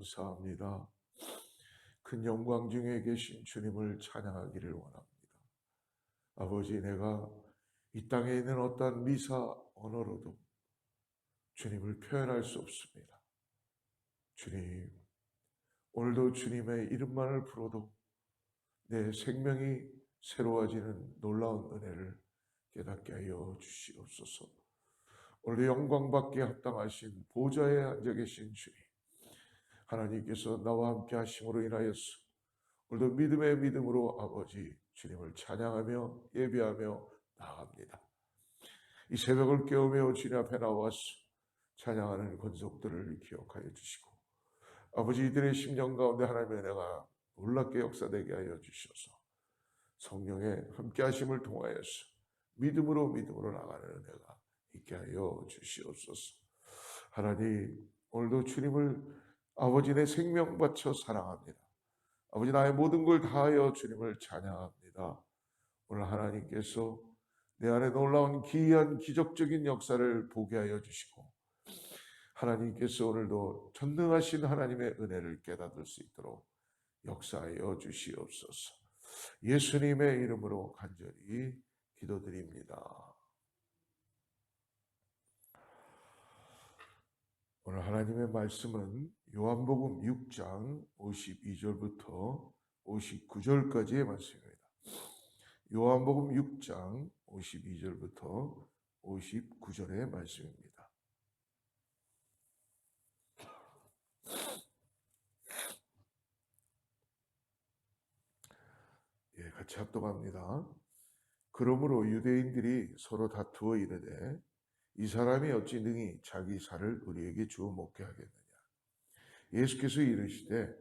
감사합니다. 큰 영광 중에 계신 주님을 찬양하기를 원합니다. 아버지, 내가 이 땅에 있는 어떠한 미사 언어로도 주님을 표현할 수 없습니다. 주님, 오늘도 주님의 이름만을 불러도 내 생명이 새로워지는 놀라운 은혜를 깨닫게 하여 주시옵소서. 오늘도 영광받기에 합당하신 보좌에 앉아 계신 주님, 하나님께서 나와 함께 하심으로 인하여서 오늘도 믿음의 믿음으로 아버지 주님을 찬양하며 예배하며 나아갑니다. 이 새벽을 깨우며 주님 앞에 나와서 찬양하는 권속들을 기억하여 주시고, 아버지 이들의 심령 가운데 하나님의 은혜가 놀랍게 역사되게 하여 주셔서 성령의 함께 하심을 통하여서 믿음으로 나가는 은혜가 있게 하여 주시옵소서. 하나님, 오늘도 주님을 아버지 내 생명 바쳐 사랑합니다. 아버지, 나의 모든 걸 다하여 주님을 찬양합니다. 오늘 하나님께서 내 안에 놀라운 기이한 기적적인 역사를 보게 하여 주시고, 하나님께서 오늘도 전능하신 하나님의 은혜를 깨닫을 수 있도록 역사하여 주시옵소서. 예수님의 이름으로 간절히 기도드립니다. 오늘 하나님의 말씀은 요한복음 6장 52절부터 59절까지의 말씀입니다. 요한복음 6장 52절부터 59절의 말씀입니다. 같이 합독합니다. 그러므로 유대인들이 서로 다투어 이르되 이 사람이 어찌 능히 자기 살을 우리에게 주어 먹게 하겠느냐. 예수께서 이르시되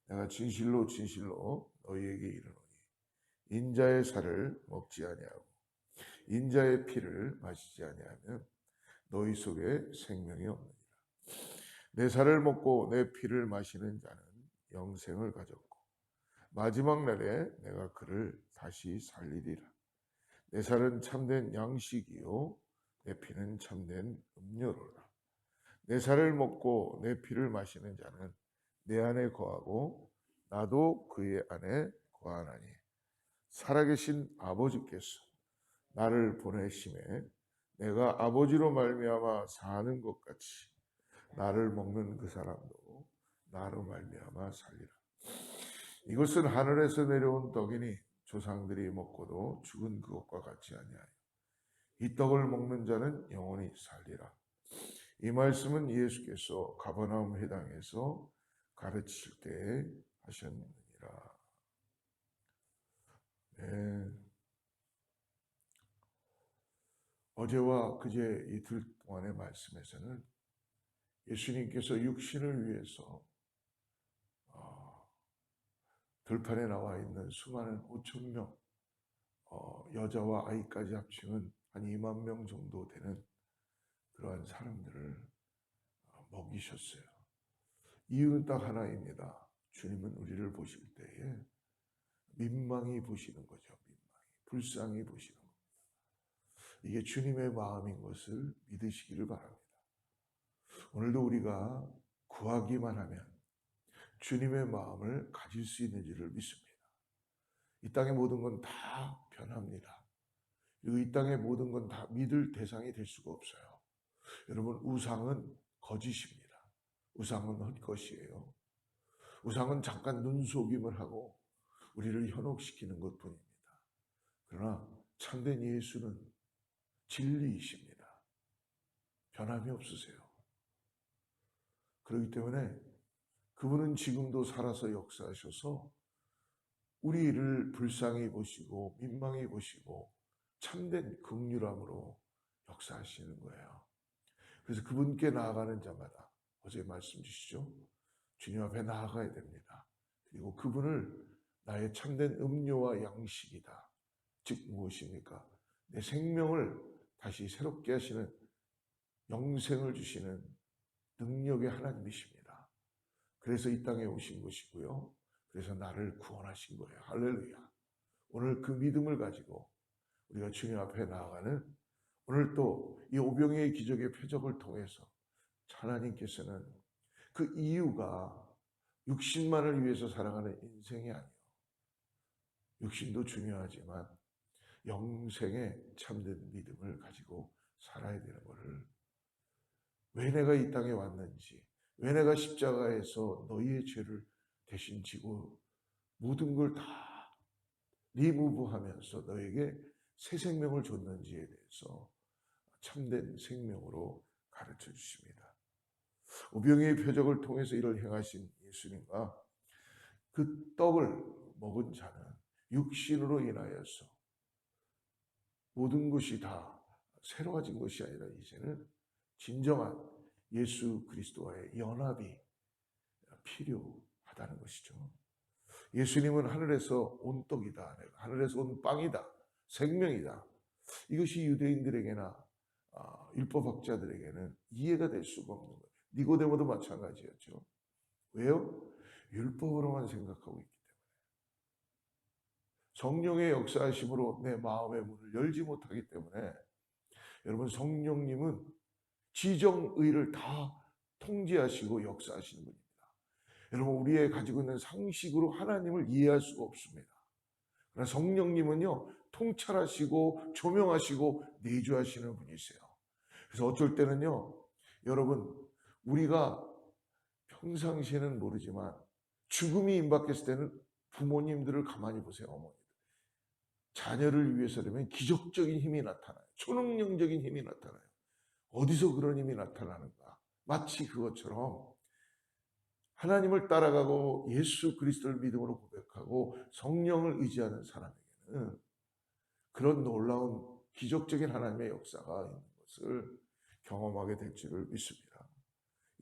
내가 진실로 너희에게 이르노니 인자의 살을 먹지 아니하고 인자의 피를 마시지 아니하면 너희 속에 생명이 없느니라. 내 살을 먹고 내 피를 마시는 자는 영생을 가졌고 마지막 날에 내가 그를 다시 살리리라. 내 살은 참된 양식이요 내 피는 참된 음료로라. 내 살을 먹고 내 피를 마시는 자는 내 안에 거하고 나도 그의 안에 거하나니 살아계신 아버지께서 나를 보내심에 내가 아버지로 말미암아 사는 것 같이 나를 먹는 그 사람도 나로 말미암아 살리라. 이것은 하늘에서 내려온 떡이니 조상들이 먹고도 죽은 그것과 같지 아니하여 이 떡을 먹는 자는 영원히 살리라. 이 말씀은 예수께서 가버나움 회당에서 가르치실 때 하셨느니라. 네. 어제와 그제 이틀 동안의 말씀에서는 예수님께서 육신을 위해서 들판에 나와 있는 수많은 5천 명, 여자와 아이까지 합치면 한 2만 명 정도 되는 그러한 사람들을 먹이셨어요. 이유는 딱 하나입니다. 주님은 우리를 보실 때에 민망히 보시는 거죠. 불쌍히 보시는 겁니다. 이게 주님의 마음인 것을 믿으시기를 바랍니다. 오늘도 우리가 구하기만 하면 주님의 마음을 가질 수 있는지를 믿습니다. 이 땅의 모든 건 다 변합니다. 그리고 이 땅의 모든 건 다 믿을 대상이 될 수가 없어요. 여러분, 우상은 거짓입니다. 우상은 헛것이에요. 우상은 잠깐 눈속임을 하고 우리를 현혹시키는 것뿐입니다. 그러나 참된 예수는 진리이십니다. 변함이 없으세요. 그렇기 때문에 그분은 지금도 살아서 역사하셔서 우리를 불쌍히 보시고 민망히 보시고 참된 긍휼함으로 역사하시는 거예요. 그래서 그분께 나아가는 자마다 어제 말씀 주시죠. 주님 앞에 나아가야 됩니다. 그리고 그분을 나의 참된 음료와 양식이다. 즉 무엇입니까? 내 생명을 다시 새롭게 하시는 영생을 주시는 능력의 하나님이십니다. 그래서 이 땅에 오신 것이고요. 그래서 나를 구원하신 거예요. 할렐루야. 오늘 그 믿음을 가지고 우리가 주님 앞에 나아가는, 오늘 또 이 오병이의 기적의 표적을 통해서 하나님께서는 그 이유가 육신만을 위해서 살아가는 인생이 아니에요. 육신도 중요하지만 영생의 참된 믿음을 가지고 살아야 되는 것을, 왜 내가 이 땅에 왔는지, 왜 내가 십자가에서 너희의 죄를 대신 지고 모든 걸 다 리무브하면서 너에게 새 생명을 줬는지에 대해서 참된 생명으로 가르쳐 주십니다. 오병이의 표적을 통해서 이를 행하신 예수님과 그 떡을 먹은 자는 육신으로 인하여서 모든 것이 다 새로워진 것이 아니라 이제는 진정한 예수 그리스도와의 연합이 필요하다는 것이죠. 예수님은 하늘에서 온 떡이다, 하늘에서 온 빵이다, 생명이다. 이것이 유대인들에게나 율법학자들에게는 이해가 될 수가 없는 거예요. 니고데모도 마찬가지였죠. 왜요? 율법으로만 생각하고 있기 때문에. 성령의 역사하심으로 내 마음의 문을 열지 못하기 때문에, 여러분, 성령님은 지정의를 다 통제하시고 역사하시는 분입니다. 여러분, 우리의 가지고 있는 상식으로 하나님을 이해할 수가 없습니다. 그러나 성령님은요, 통찰하시고 조명하시고 내주하시는 분이세요. 그래서 어쩔 때는요, 여러분, 우리가 평상시에는 모르지만 죽음이 임박했을 때는 부모님들을 가만히 보세요. 어머니들, 자녀를 위해서라면 기적적인 힘이 나타나요. 초능력적인 힘이 나타나요. 어디서 그런 힘이 나타나는가? 마치 그것처럼 하나님을 따라가고 예수 그리스도를 믿음으로 고백하고 성령을 의지하는 사람에게는 그런 놀라운 기적적인 하나님의 역사가 있는 것을 경험하게 될 줄을 믿습니다.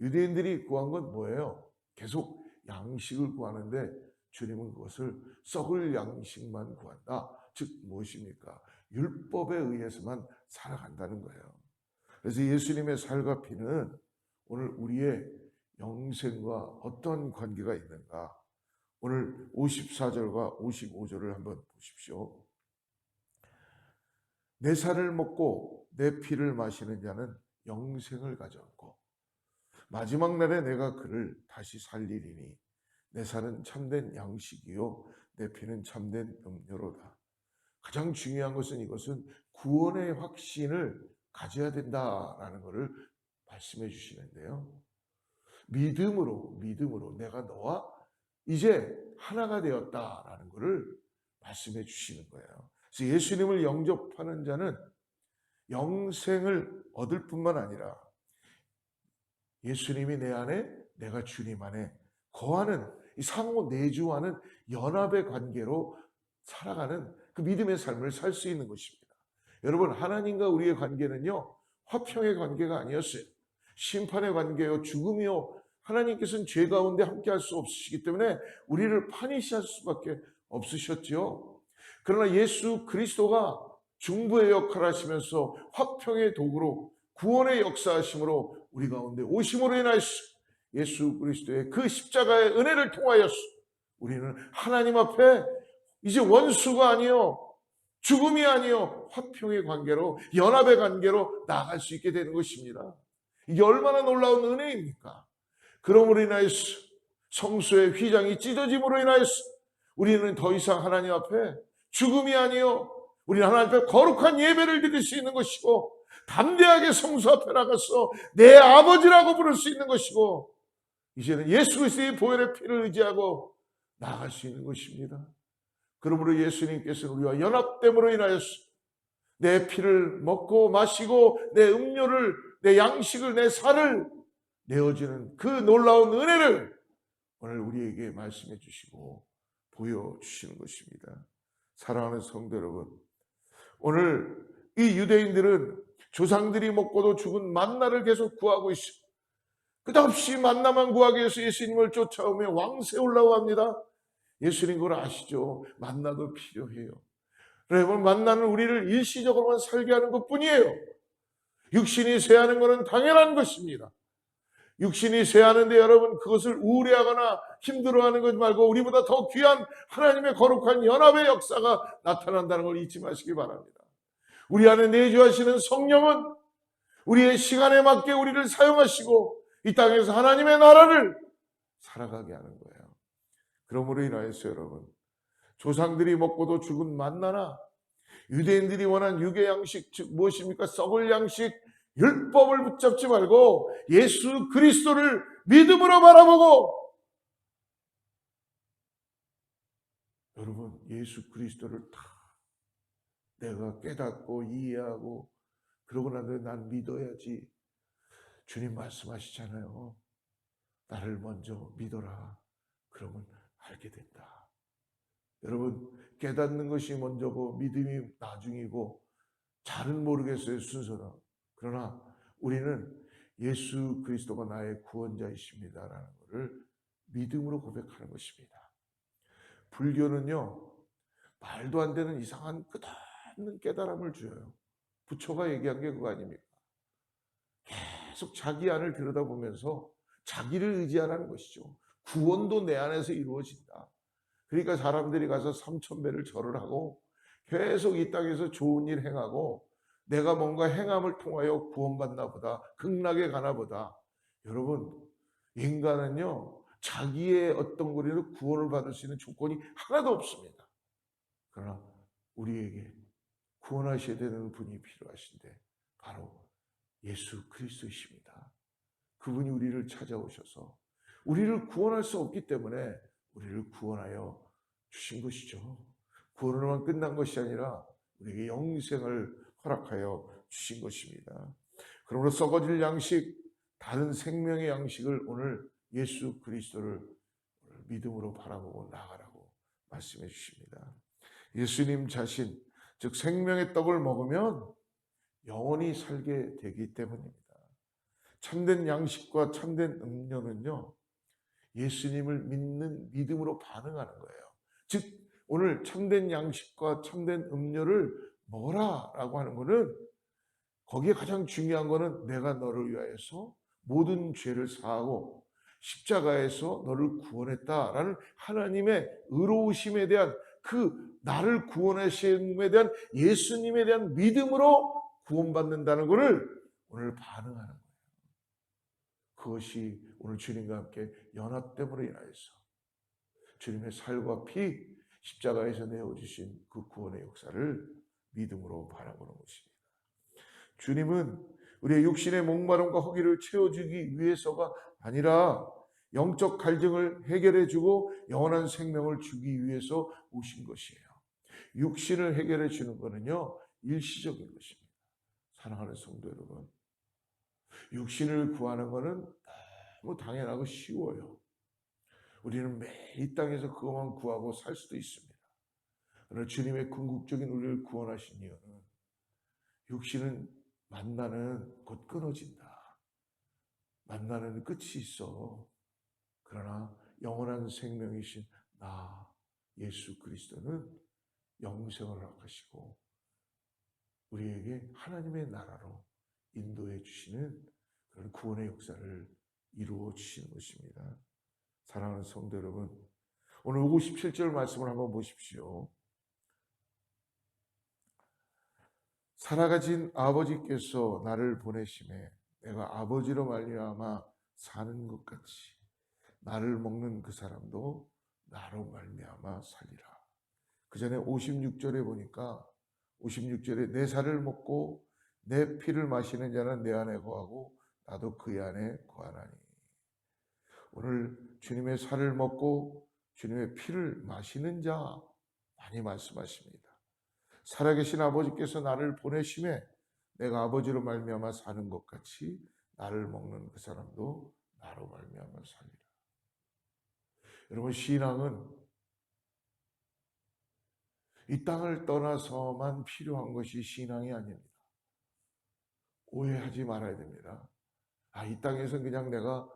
유대인들이 구한 건 뭐예요? 계속 양식을 구하는데 주님은 그것을 썩을 양식만 구한다. 즉 무엇입니까? 율법에 의해서만 살아간다는 거예요. 그래서 예수님의 살과 피는 오늘 우리의 영생과 어떤 관계가 있는가? 오늘 54절과 55절을 한번 보십시오. 내 살을 먹고 내 피를 마시는 자는 영생을 가졌고 마지막 날에 내가 그를 다시 살리리니 내 살은 참된 양식이요 내 피는 참된 음료로다. 가장 중요한 것은 이것은 구원의 확신을 가져야 된다라는 것을 말씀해 주시는데요. 믿음으로 내가 너와 이제 하나가 되었다라는 것을 말씀해 주시는 거예요. 그래서 예수님을 영접하는 자는 영생을 얻을 뿐만 아니라 예수님이 내 안에, 내가 주님 안에 거하는 이 상호 내주하는 연합의 관계로 살아가는 그 믿음의 삶을 살 수 있는 것입니다. 여러분, 하나님과 우리의 관계는요, 화평의 관계가 아니었어요. 심판의 관계요, 죽음이요. 하나님께서는 죄 가운데 함께할 수 없으시기 때문에 우리를 파니시할 수밖에 없으셨죠. 그러나 예수 그리스도가 중보의 역할을 하시면서 화평의 도구로 구원의 역사하심으로 우리 가운데 오심으로 인하여서 예수 그리스도의 그 십자가의 은혜를 통하여서 우리는 하나님 앞에 이제 원수가 아니요, 죽음이 아니요, 화평의 관계로, 연합의 관계로 나아갈 수 있게 되는 것입니다. 이게 얼마나 놀라운 은혜입니까? 그러므로 인하여서 성소의 휘장이 찢어짐으로 인하여서 우리는 더 이상 하나님 앞에 죽음이 아니요, 우리는 하나님 앞에 거룩한 예배를 드릴 수 있는 것이고 담대하게 성소 앞에 나가서 내 아버지라고 부를 수 있는 것이고 이제는 예수 그리스도의 보혈의 피를 의지하고 나아갈 수 있는 것입니다. 그러므로 예수님께서는 우리와 연합됨으로 인하여서 내 피를 먹고 마시고 내 음료를, 내 양식을, 내 살을 내어주는 그 놀라운 은혜를 오늘 우리에게 말씀해 주시고 보여주시는 것입니다. 사랑하는 성도 여러분, 오늘 이 유대인들은 조상들이 먹고도 죽은 만나를 계속 구하고 있습니다. 끝없이 만나만 구하기 위해서 예수님을 쫓아오며 왕세에 올라옵니다. 예수님 그걸 아시죠? 만나도 필요해요. 여러분, 만나는 우리를 일시적으로만 살게 하는 것뿐이에요. 육신이 쇠하는 것은 당연한 것입니다. 육신이 쇠하는데 여러분, 그것을 우울해하거나 힘들어하는 것 말고 우리보다 더 귀한 하나님의 거룩한 연합의 역사가 나타난다는 걸 잊지 마시기 바랍니다. 우리 안에 내주하시는 성령은 우리의 시간에 맞게 우리를 사용하시고 이 땅에서 하나님의 나라를 살아가게 하는 거예요. 그러므로 인하여서 여러분, 조상들이 먹고도 죽은 만나나 유대인들이 원한 유괴 양식, 즉 무엇입니까? 썩을 양식, 율법을 붙잡지 말고 예수 그리스도를 믿음으로 바라보고, 여러분 예수 그리스도를 다 내가 깨닫고 이해하고 그러고 나서 난 믿어야지. 주님 말씀하시잖아요. 나를 먼저 믿어라. 그러면 알게 된다. 여러분, 깨닫는 것이 먼저고 믿음이 나중이고 잘은 모르겠어요, 순서는. 그러나 우리는 예수 그리스도가 나의 구원자이십니다라는 것을 믿음으로 고백하는 것입니다. 불교는요, 말도 안 되는 이상한 끝없는 깨달음을 줘요. 부처가 얘기한 게 그거 아닙니까? 계속 자기 안을 들여다보면서 자기를 의지하라는 것이죠. 구원도 내 안에서 이루어진다. 그러니까 사람들이 가서 3000배를 절을 하고 계속 이 땅에서 좋은 일 행하고 내가 뭔가 행함을 통하여 구원받나 보다, 극락에 가나 보다. 여러분, 인간은요, 자기의 어떤 거리로 구원을 받을 수 있는 조건이 하나도 없습니다. 그러나 우리에게 구원하셔야 되는 분이 필요하신데 바로 예수 그리스도이십니다. 그분이 우리를 찾아오셔서 우리를 구원할 수 없기 때문에 우리를 구원하여 주신 것이죠. 구원으로만 끝난 것이 아니라 우리에게 영생을 허락하여 주신 것입니다. 그러므로 썩어질 양식, 다른 생명의 양식을 오늘 예수 그리스도를 믿음으로 바라보고 나아가라고 말씀해 주십니다. 예수님 자신, 즉 생명의 떡을 먹으면 영원히 살게 되기 때문입니다. 참된 양식과 참된 음료는요, 예수님을 믿는 믿음으로 반응하는 거예요. 즉 오늘 참된 양식과 참된 음료를 먹어라라고 하는 것은, 거기에 가장 중요한 것은 내가 너를 위하여서 모든 죄를 사하고 십자가에서 너를 구원했다라는 하나님의 의로우심에 대한, 그 나를 구원하심에 대한 예수님에 대한 믿음으로 구원받는다는 것을 오늘 반응하는 거예요. 그것이 오늘 주님과 함께 연합됨으로 인하여서 주님의 살과 피, 십자가에서 내어주신 그 구원의 역사를 믿음으로 바라보는 것입니다. 주님은 우리의 육신의 목마름과 허기를 채워주기 위해서가 아니라 영적 갈증을 해결해주고 영원한 생명을 주기 위해서 오신 것이에요. 육신을 해결해 주는 것은요, 일시적인 것입니다. 사랑하는 성도 여러분, 육신을 구하는 것은 너무 당연하고 쉬워요. 우리는 매일 이 땅에서 그것만 구하고 살 수도 있습니다. 그러나 주님의 궁극적인 우리를 구원하신 이유는 육신은 만나는 곧 끊어진다. 만나는 끝이 있어. 그러나 영원한 생명이신 나 예수 그리스도는 영생을 허락하시고 우리에게 하나님의 나라로 인도해 주시는 그런 구원의 역사를 이루어 주시는 것입니다. 사랑하는 성도 여러분, 오늘 57절 말씀을 한번 보십시오. 살아가신 아버지께서 나를 보내심에 내가 아버지로 말미암아 사는 것 같이 나를 먹는 그 사람도 나로 말미암아 살리라. 그 전에 56절에 보니까 56절에 내 살을 먹고 내 피를 마시는 자는 내 안에 거하고 나도 그 안에 거하나니. 오늘 주님의 살을 먹고 주님의 피를 마시는 자 많이 말씀하십니다. 살아계신 아버지께서 나를 보내심에 내가 아버지로 말미암아 사는 것 같이 나를 먹는 그 사람도 나로 말미암아 살리라. 여러분, 신앙은 이 땅을 떠나서만 필요한 것이 신앙이 아닙니다. 오해하지 말아야 됩니다. 이 땅에서 그냥 내가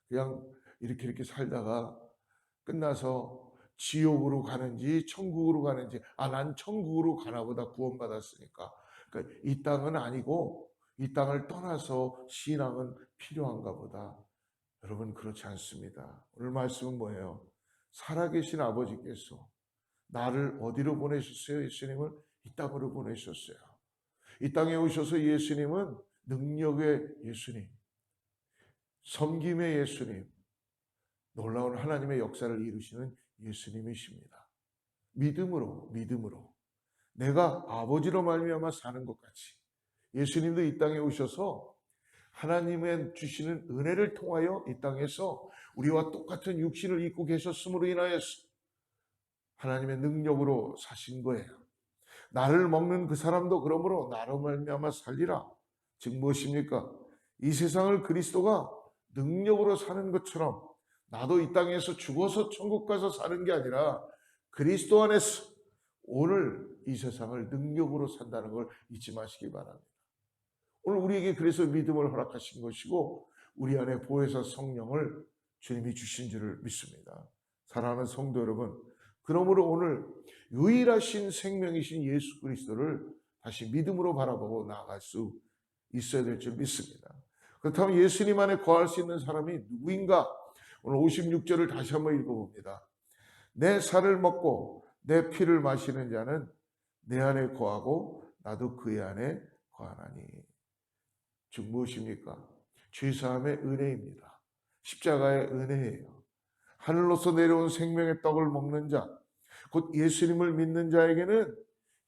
그냥 이렇게 살다가 끝나서 지옥으로 가는지 천국으로 가는지, 난 천국으로 가나 보다 구원받았으니까. 그러니까 이 땅은 아니고 이 땅을 떠나서 신앙은 필요한가 보다. 여러분, 그렇지 않습니다. 오늘 말씀은 뭐예요? 살아계신 아버지께서 나를 어디로 보내셨어요? 예수님을 이 땅으로 보내셨어요. 이 땅에 오셔서 예수님은 능력의 예수님, 섬김의 예수님, 놀라운 하나님의 역사를 이루시는 예수님이십니다. 믿음으로 내가 아버지로 말미암아 사는 것 같이 예수님도 이 땅에 오셔서 하나님의 주시는 은혜를 통하여 이 땅에서 우리와 똑같은 육신을 입고 계셨음으로 인하여서 하나님의 능력으로 사신 거예요. 나를 먹는 그 사람도 그러므로 나로 말미암아 살리라. 즉 무엇입니까? 이 세상을 그리스도가 능력으로 사는 것처럼 나도 이 땅에서 죽어서 천국 가서 사는 게 아니라 그리스도 안에서 오늘 이 세상을 능력으로 산다는 걸 잊지 마시기 바랍니다. 오늘 우리에게 그래서 믿음을 허락하신 것이고 우리 안에 보혜사 성령을 주님이 주신 줄을 믿습니다. 사랑하는 성도 여러분, 그러므로 오늘 유일하신 생명이신 예수 그리스도를 다시 믿음으로 바라보고 나아갈 수 있어야 될 줄 믿습니다. 그렇다면 예수님 안에 거할 수 있는 사람이 누구인가? 오늘 56절을 다시 한번 읽어봅니다. 내 살을 먹고 내 피를 마시는 자는 내 안에 거하고 나도 그의 안에 거하나니. 즉 무엇입니까? 죄사함의 은혜입니다. 십자가의 은혜예요. 하늘로서 내려온 생명의 떡을 먹는 자, 곧 예수님을 믿는 자에게는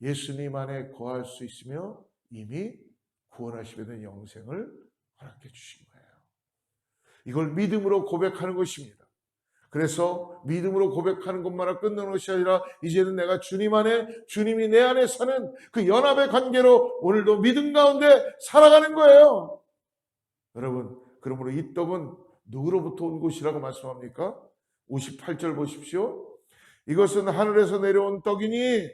예수님 안에 거할 수 있으며 이미 구원하시게 된 영생을 허락해 주신 거예요. 이걸 믿음으로 고백하는 것입니다. 그래서 믿음으로 고백하는 것만으로 끝나는 것이 아니라 이제는 내가 주님 안에, 주님이 내 안에 사는 그 연합의 관계로 오늘도 믿음 가운데 살아가는 거예요. 여러분, 그러므로 이 떡은 누구로부터 온 것이라고 말씀합니까? 58절 보십시오. 이것은 하늘에서 내려온 떡이니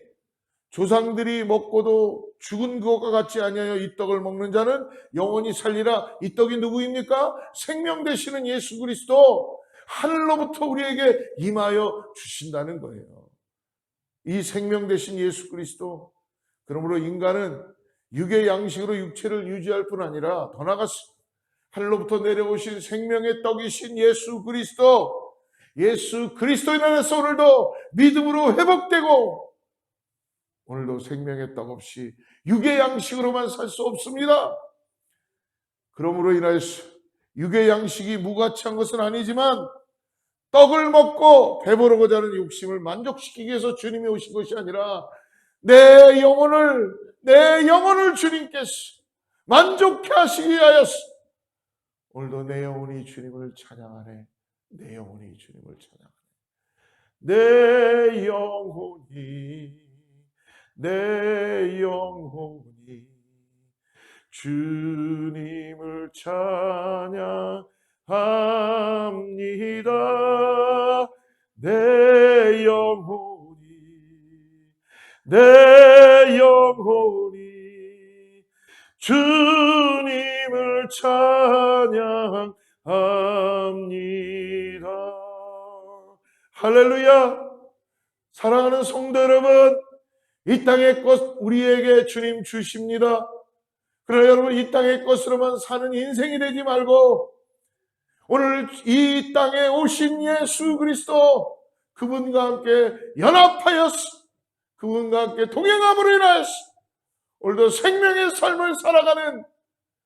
조상들이 먹고도 죽은 것과 같지 아니하여 이 떡을 먹는 자는 영원히 살리라. 이 떡이 누구입니까? 생명 되시는 예수 그리스도, 하늘로부터 우리에게 임하여 주신다는 거예요. 이 생명 되신 예수 그리스도, 그러므로 인간은 육의 양식으로 육체를 유지할 뿐 아니라 더 나아가서 하늘로부터 내려오신 생명의 떡이신 예수 그리스도, 예수 그리스도인 안에서 오늘도 믿음으로 회복되고 오늘도 생명의 떡 없이 육의 양식으로만 살 수 없습니다. 그러므로 인하여서 육의 양식이 무가치한 것은 아니지만 떡을 먹고 배부르고자 하는 욕심을 만족시키기 위해서 주님이 오신 것이 아니라 내 영혼을 주님께서 만족해 하시기 위하여서 오늘도 내 영혼이 주님을 찬양하네. 내 영혼이 주님을 찬양하네. 내 영혼이 주님을 찬양합니다. 내 영혼이 주님을 찬양합니다. 할렐루야. 사랑하는 성도 여러분, 이 땅의 것 우리에게 주님 주십니다. 그러나 여러분, 이 땅의 것으로만 사는 인생이 되지 말고 오늘 이 땅에 오신 예수 그리스도, 그분과 함께 연합하여서 그분과 함께 동행함으로 인하여서 오늘도 생명의 삶을 살아가는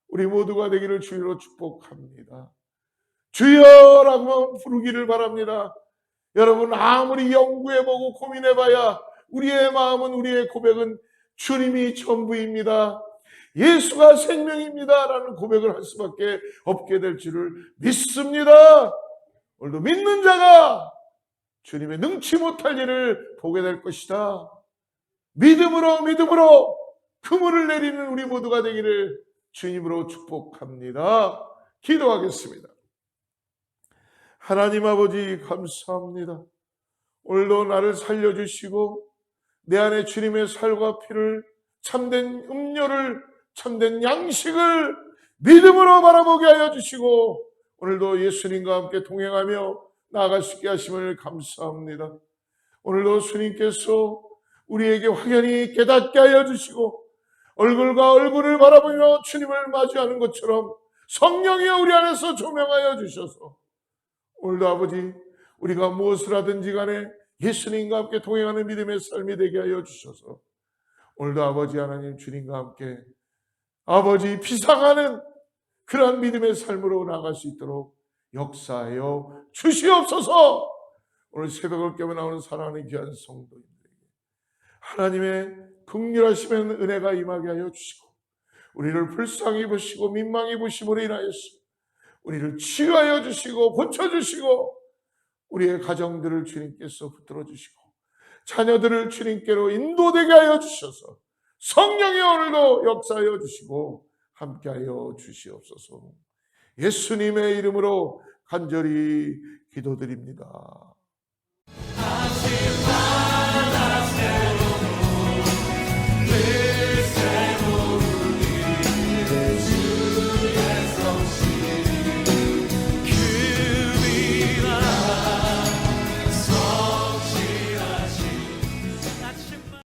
우리 모두가 되기를 주의로 축복합니다. 주여라고 부르기를 바랍니다. 여러분, 아무리 연구해보고 고민해봐야 우리의 마음은, 우리의 고백은 주님이 전부입니다. 예수가 생명입니다 라는 고백을 할 수밖에 없게 될 줄을 믿습니다. 오늘도 믿는 자가 주님의 능치 못할 일을 보게 될 것이다. 믿음으로 그물을 내리는 우리 모두가 되기를 주님으로 축복합니다. 기도하겠습니다. 하나님 아버지, 감사합니다. 오늘도 나를 살려주시고 내 안에 주님의 살과 피를, 참된 음료를, 참된 양식을 믿음으로 바라보게 하여 주시고 오늘도 예수님과 함께 동행하며 나아갈 수 있게 하심을 감사합니다. 오늘도 주님께서 우리에게 확연히 깨닫게 하여 주시고 얼굴과 얼굴을 바라보며 주님을 마주하는 것처럼 성령이여 우리 안에서 조명하여 주셔서 오늘도 아버지, 우리가 무엇을 하든지 간에 예수님과 함께 동행하는 믿음의 삶이 되게 하여 주셔서 오늘도 아버지 하나님, 주님과 함께 아버지 비상하는 그러한 믿음의 삶으로 나아갈 수 있도록 역사하여 주시옵소서. 오늘 새벽을 깨며 나오는 사랑하는 귀한 성도님들에게 하나님의 긍휼하심의 은혜가 임하게 하여 주시고 우리를 불쌍히 보시고 민망히 보심으로 인하여서 우리를 치유하여 주시고 고쳐주시고 우리의 가정들을 주님께서 붙들어 주시고 자녀들을 주님께로 인도되게 하여 주셔서 성령이 오늘도 역사하여 주시고 함께하여 주시옵소서. 예수님의 이름으로 간절히 기도드립니다.